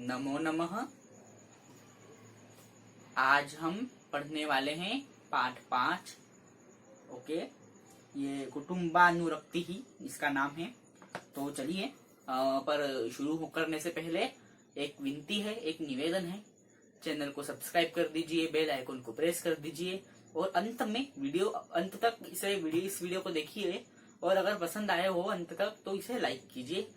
नमो नमः। आज हम पढ़ने वाले हैं पाठ 5। ओके, ये कुटुम्बानुरक्ति ही इसका नाम है। तो चलिए, पर शुरू करने से पहले एक विनती है, एक निवेदन है। चैनल को सब्सक्राइब कर दीजिए, बेल आइकन को प्रेस कर दीजिए और अंत में अंत तक इस वीडियो को देखिए और अगर पसंद आए हो अंत तक तो इसे लाइक कीजिए।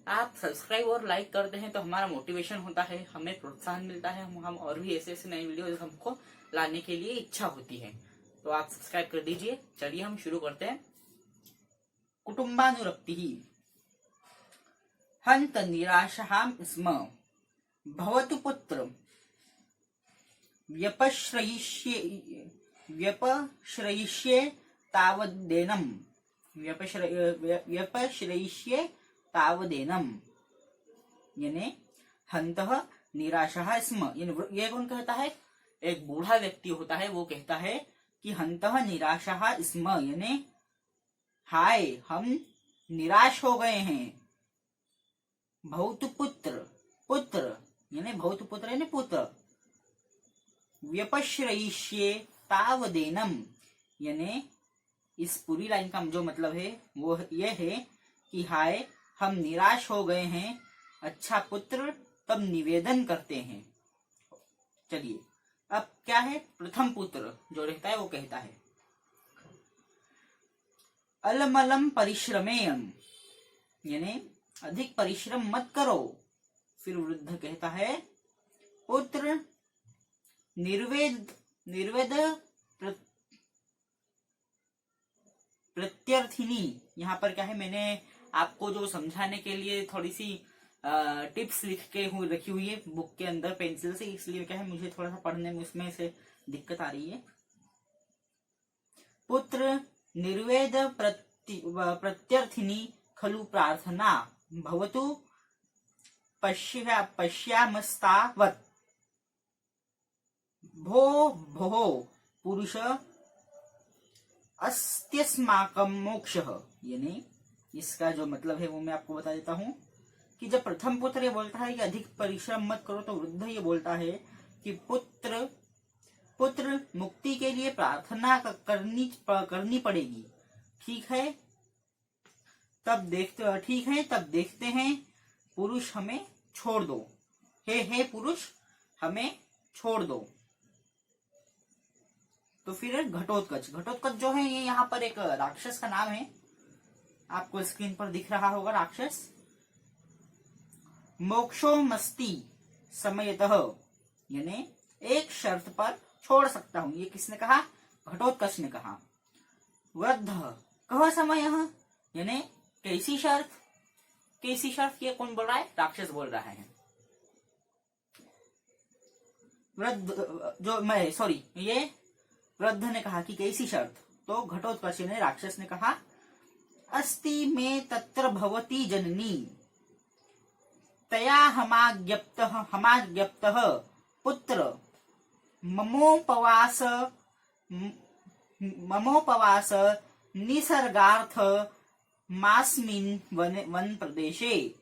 आप सब्सक्राइब और लाइक करते हैं तो हमारा मोटिवेशन होता है, हमें प्रोत्साहन मिलता है, हम और भी ऐसे नए वीडियो हमको लाने के लिए इच्छा होती है। तो आप सब्सक्राइब कर दीजिए। चलिए हम शुरू करते हैं। कुटुम्बानुरक्ति ही हंत निराशः स्म भवतु पुत्र व्यपश्रयिष्ये तावदेनम् व्यपश्रयिष्ये तावदेनम् यानी हंतः निराशः स्म। ये कौन कहता है? एक बूढ़ा व्यक्ति होता है, वो कहता है कि हंतः निराशः स्म यानी हाय हम निराश हो गए हैं। भवतु पुत्र यानी भवतु पुत्र यानी पुत्र। व्यपश्रयिष्ये तावदेनम् यानी इस पूरी लाइन का जो मतलब है वो ये है कि हाय हम निराश हो गए हैं। अच्छा पुत्र तब निवेदन करते हैं। चलिए, अब क्या है? प्रथम पुत्र जो रहता है वो कहता है अलमलम परिश्रमेयम यानी अधिक परिश्रम मत करो। फिर वृद्ध कहता है पुत्र निर्वेद प्रत्यर्थिनी। यहाँ पर क्या है, मैंने आपको जो समझाने के लिए थोड़ी सी टिप्स लिख के रखी हुई है बुक के अंदर पेंसिल से, इसलिए क्या है मुझे थोड़ा सा पढ़ने में उसमें से दिक्कत आ रही है। पुत्र निर्वेद प्रत्यर्थिनी खलु प्रार्थना भवतु पश्यामस्तावत्। भो पुरुष अस्त्यस्माकं मोक्षः यानी इसका जो मतलब है वो मैं आपको बता देता हूँ कि जब प्रथम पुत्र ये बोलता है कि अधिक परिश्रम मत करो, तो वृद्ध ये बोलता है कि पुत्र मुक्ति के लिए प्रार्थना करनी पड़ेगी। ठीक है तब देखते हैं पुरुष हमें छोड़ दो। हे पुरुष हमें छोड़ दो। तो फिर घटोत्कच जो है ये यहाँ पर एक राक्षस का नाम है, आपको स्क्रीन पर दिख रहा होगा राक्षस। मोक्षो मस्ति समयतः यानी एक शर्त पर छोड़ सकता हूं। ये किसने कहा? घटोत्कच ने कहा। वृद्ध कह समय यानी कैसी शर्त? ये कौन बोल रहा है? राक्षस बोल रहा है। ये वृद्ध ने कहा कि कैसी शर्त? तो घटोत्कच ने राक्षस ने कहा अस्ति मे तत्र भवती जननी तया हमाज्ञप्तः पुत्र ममोपवास निसर्गार्थ मास्मिन् वन प्रदेशे।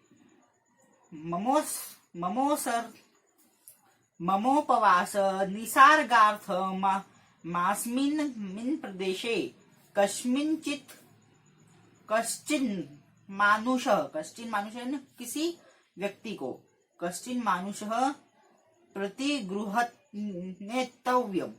ममोपवास निसर्गार्थ मास्मिन् प्रदेशे कश्चिन मानुष किसी व्यक्ति को कश्चिन मानुष प्रतिगृह्णेतव्यम्।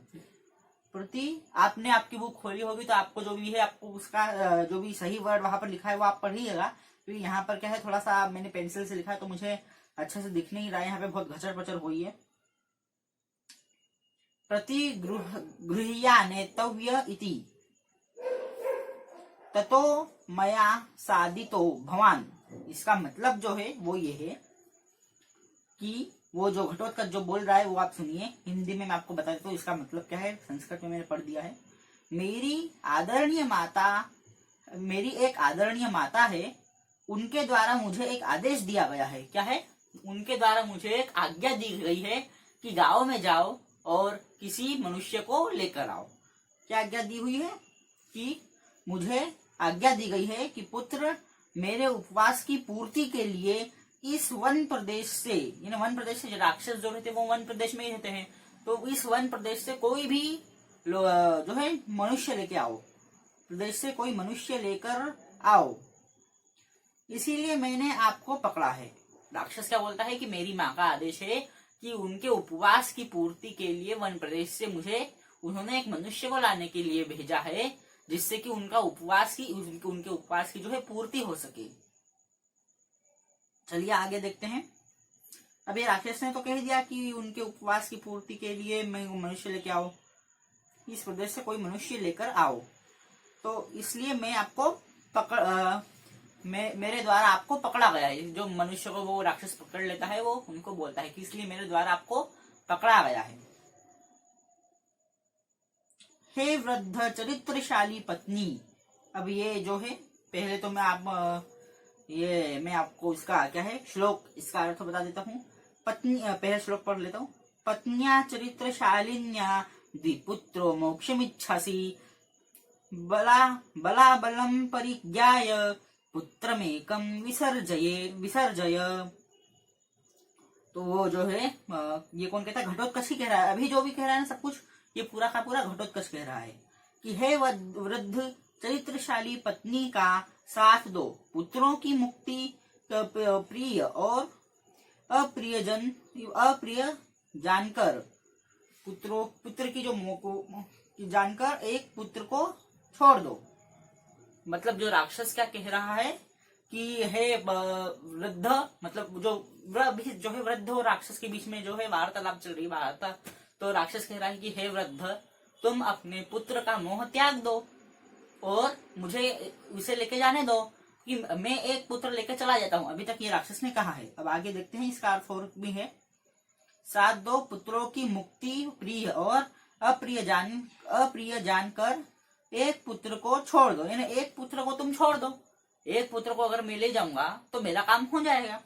आपने आपकी बुक खोली होगी तो आपको जो भी है, आपको उसका जो भी सही वर्ड वहां पर लिखा है वो आप पढ़िएगा। तो यहाँ पर क्या है, थोड़ा सा मैंने पेंसिल से लिखा है तो मुझे अच्छे से दिख नहीं रहा है, यहाँ पे बहुत घचर पचर हुई है। प्रतिगृह्यानेतव्य इति ततो मया साधितो भवान। इसका मतलब जो है वो ये है कि वो जो घटोत्कच जो बोल रहा है वो आप सुनिए। हिंदी में मैं आपको बता देता हूँ इसका मतलब क्या है, संस्कृत में मैंने पढ़ दिया है। मेरी एक आदरणीय माता है, उनके द्वारा मुझे एक आदेश दिया गया है। क्या है? उनके द्वारा मुझे एक आज्ञा दी गई है कि गांव में जाओ और किसी मनुष्य को लेकर आओ। क्या आज्ञा दी हुई है? कि मुझे आज्ञा दी गई है कि पुत्र मेरे उपवास की पूर्ति के लिए इस वन प्रदेश से, यानी वन प्रदेश से, राक्षस जो रहते हैं वो वन प्रदेश में ही रहते हैं, तो इस वन प्रदेश से कोई भी जो है मनुष्य लेके आओ, प्रदेश से कोई मनुष्य लेकर आओ, इसीलिए मैंने आपको पकड़ा है। राक्षस क्या बोलता है कि मेरी माँ का आदेश है कि उनके उपवास की पूर्ति के लिए वन प्रदेश से उन्होंने एक मनुष्य को लाने के लिए भेजा है, जिससे कि उनके उपवास की जो है पूर्ति हो सके। चलिए आगे देखते हैं। अभी राक्षस ने तो कह दिया कि उनके उपवास की पूर्ति के लिए मैं मनुष्य लेके आओ, इस प्रदेश से कोई मनुष्य लेकर आओ, तो इसलिए मैं आपको मेरे द्वारा आपको पकड़ा गया है। जो मनुष्य को वो राक्षस पकड़ लेता है वो उनको बोलता है कि इसलिए मेरे द्वारा आपको पकड़ा गया है। हे वृद्ध चरित्रशाली पत्नी, अब ये जो है पहले तो मैं आपको इसका क्या है श्लोक, इसका अर्थ बता देता हूँ। पत्नी, पहले श्लोक पढ़ लेता हूँ। पत्न्या चरित्रशालिन्या द्विपुत्रो मोक्षमिच्छसि बलाबलं परिज्ञाय पुत्रमेकं विसर्जय। तो वो जो है ये कौन कहता है, घटोत्कच ही कह रहा है। अभी जो भी कह रहा है ना सब कुछ ये पूरा का पूरा घटोत्कच कह रहा है कि हे वृद्ध चरित्रशाली पत्नी का साथ दो, पुत्रों की मुक्ति प्रिय और अप्रिय जानकर, पुत्र की जो जानकर एक पुत्र को छोड़ दो। मतलब जो राक्षस क्या कह रहा है कि हे वृद्ध, मतलब जो है वृद्ध और राक्षस के बीच में जो है वार्तालाप चल रही वार्ता, तो राक्षस कह रहा है कि हे वृद्ध तुम अपने पुत्र का मोह त्याग दो और मुझे उसे लेके जाने दो कि मैं एक पुत्र लेकर चला जाता हूँ। अभी तक ये राक्षस ने कहा है। अब आगे देखते हैं इसका अर्थ और भी है। साथ दो पुत्रों की मुक्ति प्रिय और अप्रिय जानकर एक पुत्र को छोड़ दो, यानी एक पुत्र को तुम छोड़ दो। एक पुत्र को अगर मैं ले जाऊंगा तो मेरा काम हो जाएगा।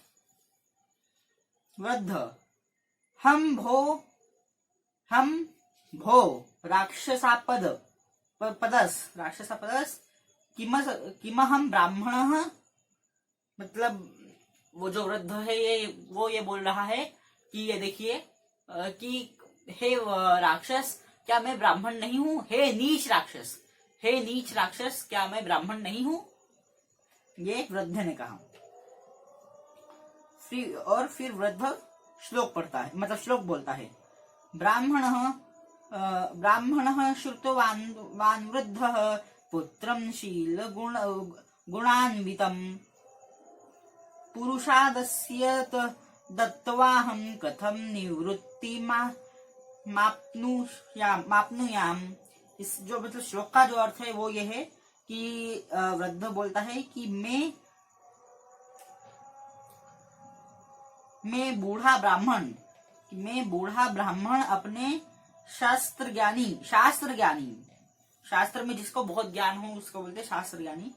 वृद्ध हम भो राक्षसापदस किमहम ब्राह्मण, मतलब वो जो वृद्ध है ये बोल रहा है कि ये देखिए कि हे राक्षस क्या मैं ब्राह्मण नहीं हूँ, हे नीच राक्षस क्या मैं ब्राह्मण नहीं हूँ, ये वृद्ध ने कहा। और फिर वृद्ध श्लोक पढ़ता है, मतलब श्लोक बोलता है। ब्राह्मण श्रुतवान् वृद्धः पुत्रं शील गुणान्वितं पुरुषादस्य दत्त्वाहं कथं निवृत्ति माप्नुयाम। इस जो मतलब श्लोक का जो अर्थ है वो ये है कि वृद्ध बोलता है कि मैं बूढ़ा ब्राह्मण अपने शास्त्र में जिसको बहुत ज्ञान हो उसको बोलते हैं शास्त्र ज्ञानी।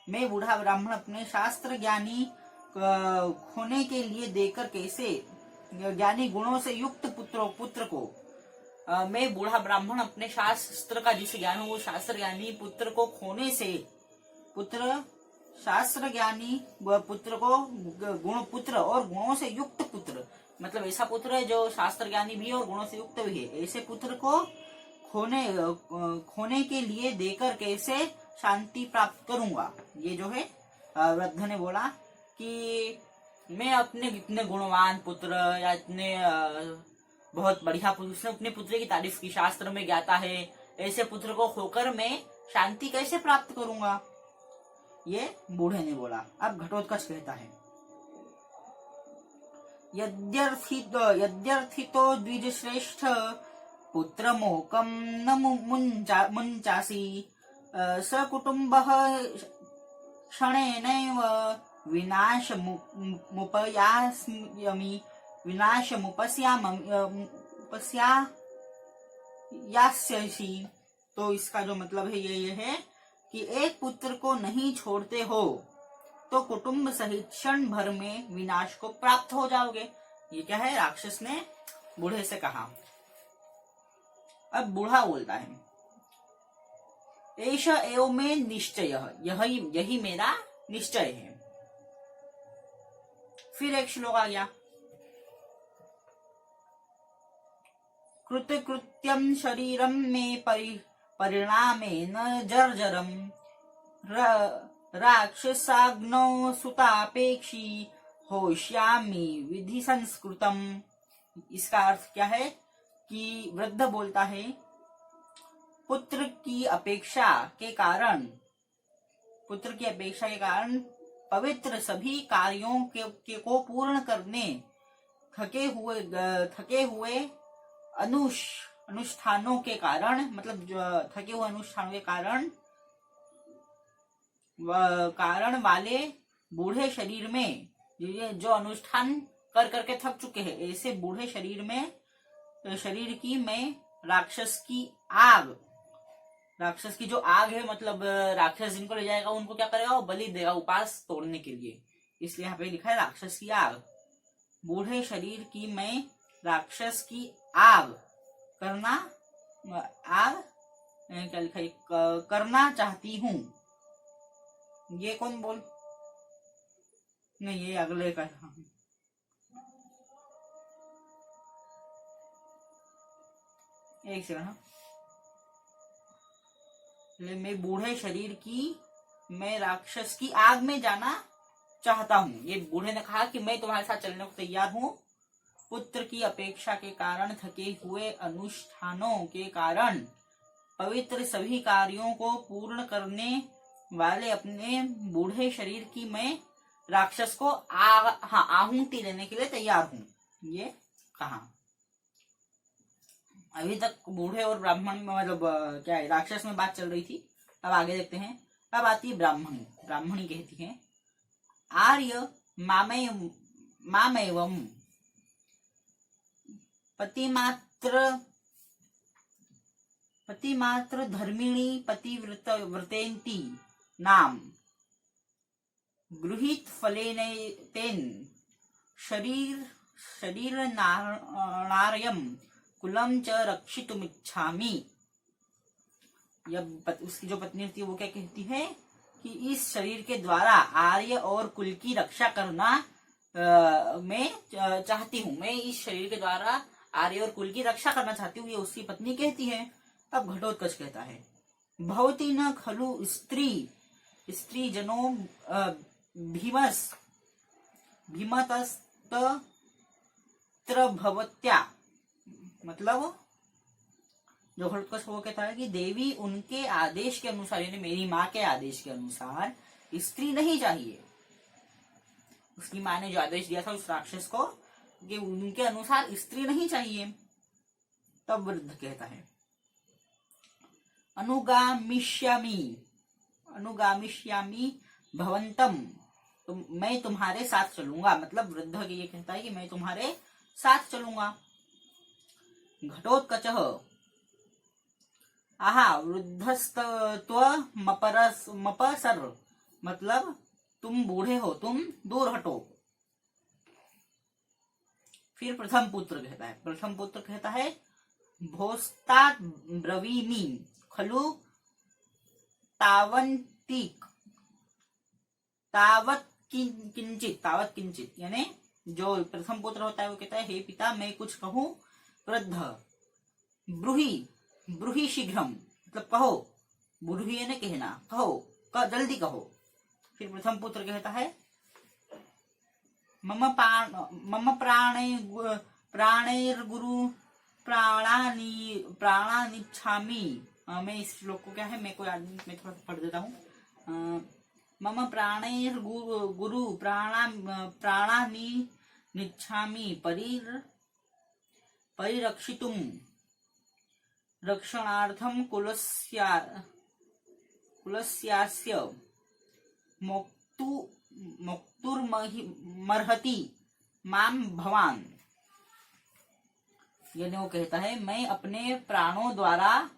मैं बूढ़ा ब्राह्मण अपने शास्त्र ज्ञानी होने के लिए देकर कैसे ज्ञानी गुणों से युक्त पुत्र को मैं बूढ़ा ब्राह्मण अपने शास्त्र का जिस ज्ञान हो वो शास्त्र ज्ञानी पुत्र को खोने से, शास्त्र ज्ञानी पुत्र को पुत्र और गुणों से युक्त पुत्र, मतलब ऐसा पुत्र है जो शास्त्र ज्ञानी भी है और गुणों से युक्त भी है, ऐसे पुत्र को खोने के लिए देकर कैसे शांति प्राप्त करूंगा। ये जो है वृद्ध ने बोला कि मैं अपने इतने गुणवान पुत्र या इतने बहुत बढ़िया पुत्र, उसने अपने पुत्र की तारीफ की, शास्त्र में ज्ञाता है, ऐसे पुत्र को खोकर मैं शांति कैसे प्राप्त करूंगा, ये बूढ़े ने बोला। अब घटोत्कच कहता है यद्यर्थितो द्विजश्रेष्ठ पुत्रमोकं न मुञ्चासि सकुटुम्बः क्षणेनैव विनाशमुपस्यास्यसि। तो इसका जो मतलब है ये है कि एक पुत्र को नहीं छोड़ते हो तो कुटुंब सहित क्षण भर में विनाश को प्राप्त हो जाओगे। ये क्या है, राक्षस ने बूढ़े से कहा। अब बूढ़ा बोलता है एष एव में निश्चय, यही मेरा निश्चय है। फिर एक श्लोक आ गया, कृत्यम शरीरम में परिणामेन जर्जरम राक्षसाग्नौ सुतापेक्षी होश्यामि विधि संस्कृतम। इसका अर्थ क्या है कि वृद्ध बोलता है, पुत्र की अपेक्षा के कारण पवित्र सभी कार्यों को पूर्ण करने थके हुए अनुष्ठानों के कारण, मतलब थके हुए अनुष्ठानों के कारण वाले बूढ़े शरीर में, जो अनुष्ठान कर करके थक चुके हैं, ऐसे बूढ़े शरीर की मैं राक्षस की जो आग है, मतलब राक्षस जिनको ले जाएगा उनको क्या करेगा, वो बलि देगा उपास तोड़ने के लिए, इसलिए यहाँ पे लिखा है राक्षस की आग। बूढ़े शरीर की मैं राक्षस की आग क्या लिखा है, करना चाहती हूँ। ये कौन बोल, नहीं ये अगले का, एक सेकंड। मैं बूढ़े शरीर की मैं राक्षस की आग में जाना चाहता हूँ। ये बूढ़े ने कहा कि मैं तुम्हारे साथ चलने को तैयार हूँ। पुत्र की अपेक्षा के कारण थके हुए अनुष्ठानों के कारण पवित्र सभी कार्यों को पूर्ण करने वाले अपने बूढ़े शरीर की मैं राक्षस को आहुति देने के लिए तैयार हूँ, ये कहा। अभी तक बूढ़े और ब्राह्मण में, मतलब क्या है, राक्षस में बात चल रही थी। अब आगे देखते हैं। अब आती है ब्राह्मणी कहती है, आर्य मामेवम पतिमात्र धर्मिणी पतिव्रतेन्ति नाम गृहीत फलेन तेन शरीर नार्यम कुलम च रक्षितुमिच्छामि। उसकी जो पत्नी होती है वो क्या कहती है कि इस शरीर के द्वारा आर्य और कुल की रक्षा करना मैं चाहती हूँ। मैं इस शरीर के द्वारा आर्य और कुल की रक्षा करना चाहती हूँ, ये उसकी पत्नी कहती है। अब घटोत्कच कहता है, भवती न खलु स्त्री जनो भीमतस्त्र भवत्या। मतलब जो घटोत्कच वो कहता है कि देवी उनके आदेश के अनुसार, यानी मेरी माँ के आदेश के अनुसार स्त्री नहीं चाहिए। उसकी माँ ने जो आदेश दिया था उस राक्षस को कि उनके अनुसार स्त्री नहीं चाहिए। तब वृद्ध कहता है, अनुगामिष्यामि भवंतम, तो मैं तुम्हारे साथ चलूंगा। मतलब वृद्ध ये कहता है कि मैं तुम्हारे साथ चलूंगा। घटोत्कचः आहा वृद्धस्तत्वमपसर, मतलब तुम बूढ़े हो, तुम दूर हटो। फिर प्रथम पुत्र कहता है भोस्तात ब्रवीमि खलु तावत किंचित, यानी जो प्रथम पुत्र होता है वो कहता है, हे पिता मैं कुछ कहूं। वृद्ध ब्रूहि शीघ्रम, मतलब कहो, ब्रूहि यानी कहना, कहो जल्दी कहो। फिर प्रथम पुत्र कहता है, मम प्राणैर्गुरु प्राणानिच्छामि। मैं इस श्लोक को क्या है, मैं कोई आदमी में थोड़ा पढ़ देता हूँ। मम प्राणैर्गुरु प्राणानिच्छामि परिरक्षितुम रक्षणार्थम कुलस्यास्य मोक्तुर्मर्हति माम भवान। यानी वो कहता है, मैं अपने प्राणों द्वारा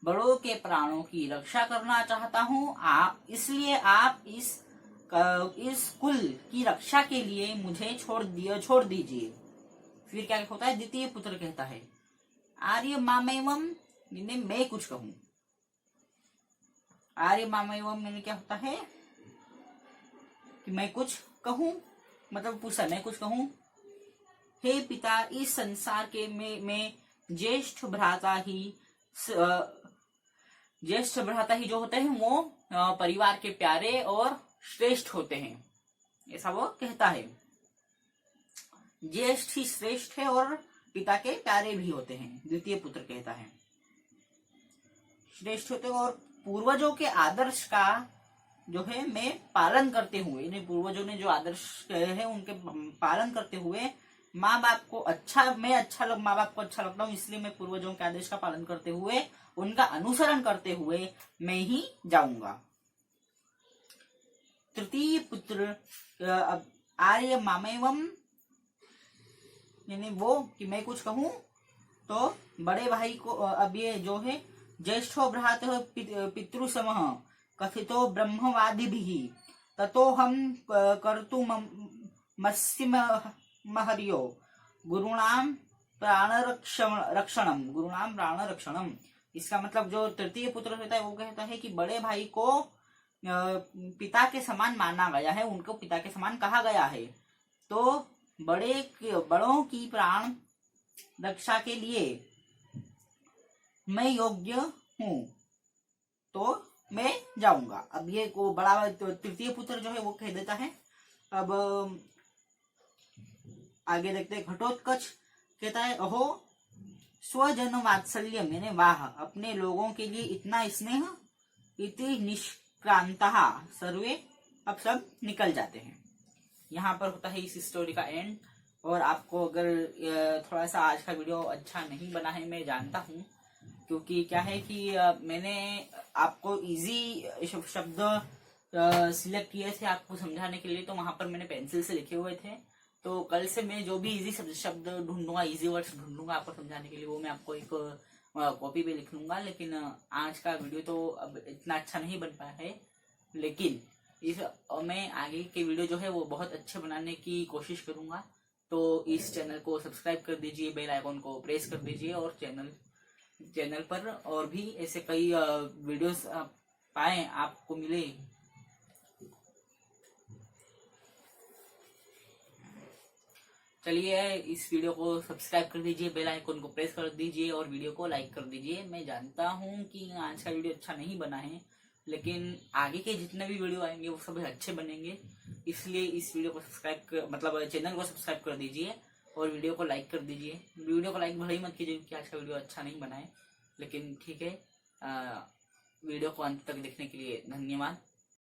बड़ों के प्राणों की रक्षा करना चाहता हूँ, इसलिए आप इस कुल की रक्षा के लिए मुझे छोड़ दीजिए। फिर क्या होता है, द्वितीय पुत्र कहता है, आर्य मामेवम, मैं कुछ कहूं। आर्य मामेवम मैंने क्या होता है कि मैं कुछ कहूं। मतलब पूछता है, मैं कुछ कहूँ, हे पिता, इस संसार के में ज्येष्ठ भ्राता ही जो होते हैं वो परिवार के प्यारे और श्रेष्ठ होते हैं, ऐसा वो कहता है। ज्येष्ठ ही श्रेष्ठ है और पिता के प्यारे भी होते हैं, द्वितीय पुत्र कहता है, श्रेष्ठ होते हैं। और पूर्वजों के आदर्श का जो है मैं पालन करते हुए, पूर्वजों ने जो आदर्श कहे हैं उनके पालन करते हुए माँ बाप को माँ बाप को अच्छा लगता हूँ, इसलिए मैं पूर्वजों के आदेश का पालन करते हुए, उनका अनुसरण करते हुए मैं ही जाऊंगा। तृतीय पुत्र आर्य मामेवम, यानी वो कि मैं कुछ कहूँ तो बड़े भाई को, अब ये जो है ज्येष्ठो भ्रातः पितृ समः कथितो ब्रह्मवादिभिः ततो हम कर्तुमर्हसि गुरुणाम प्राणरक्षणम। इसका मतलब जो तृतीय पुत्र होता है वो कहता है कि बड़े भाई को पिता के समान माना गया है, उनको पिता के समान कहा गया है, तो बड़ों की प्राण रक्षा के लिए मैं योग्य हूँ, तो मैं जाऊंगा। अब ये को बड़ा तृतीय पुत्र जो है वो कह देता है। अब आगे देखते हैं, घटोत्कच कहता है, अहो स्वजन वात्सल्य, मैंने वाह, अपने लोगों के लिए इतना स्नेह, इति निष्क्रांता सर्वे, अब सब निकल जाते हैं। यहाँ पर होता है इस स्टोरी का एंड। और आपको अगर थोड़ा सा आज का वीडियो अच्छा नहीं बना है, मैं जानता हूँ, क्योंकि क्या है कि मैंने आपको इजी शब्द सिलेक्ट किए थे आपको समझाने के लिए, तो वहां पर मैंने पेंसिल से लिखे हुए थे। तो कल से मैं जो भी इजी शब्द ढूंढूंगा, इजी वर्ड्स ढूंढूंगा आपको समझाने के लिए, वो मैं आपको एक कॉपी पे लिख लूंगा। लेकिन आज का वीडियो तो अब इतना अच्छा नहीं बन पाया है, लेकिन मैं आगे के वीडियो जो है वो बहुत अच्छे बनाने की कोशिश करूंगा। तो इस चैनल को सब्सक्राइब कर दीजिए, बेल आइकॉन को प्रेस कर दीजिए, और चैनल पर और भी ऐसे कई वीडियोस पाए आपको मिले। चलिए इस वीडियो को सब्सक्राइब कर दीजिए, बेल आइकन को प्रेस कर दीजिए और वीडियो को लाइक कर दीजिए। मैं जानता हूं कि आज का वीडियो अच्छा नहीं बना है, लेकिन आगे के जितने भी वीडियो आएंगे वो सब अच्छे बनेंगे, इसलिए इस वीडियो को चैनल को सब्सक्राइब कर दीजिए और वीडियो को लाइक कर दीजिए। वीडियो को लाइक भले ही मत कीजिए क्योंकि आज का वीडियो अच्छा नहीं बना है, लेकिन ठीक है। वीडियो को अंत तक देखने के लिए धन्यवाद।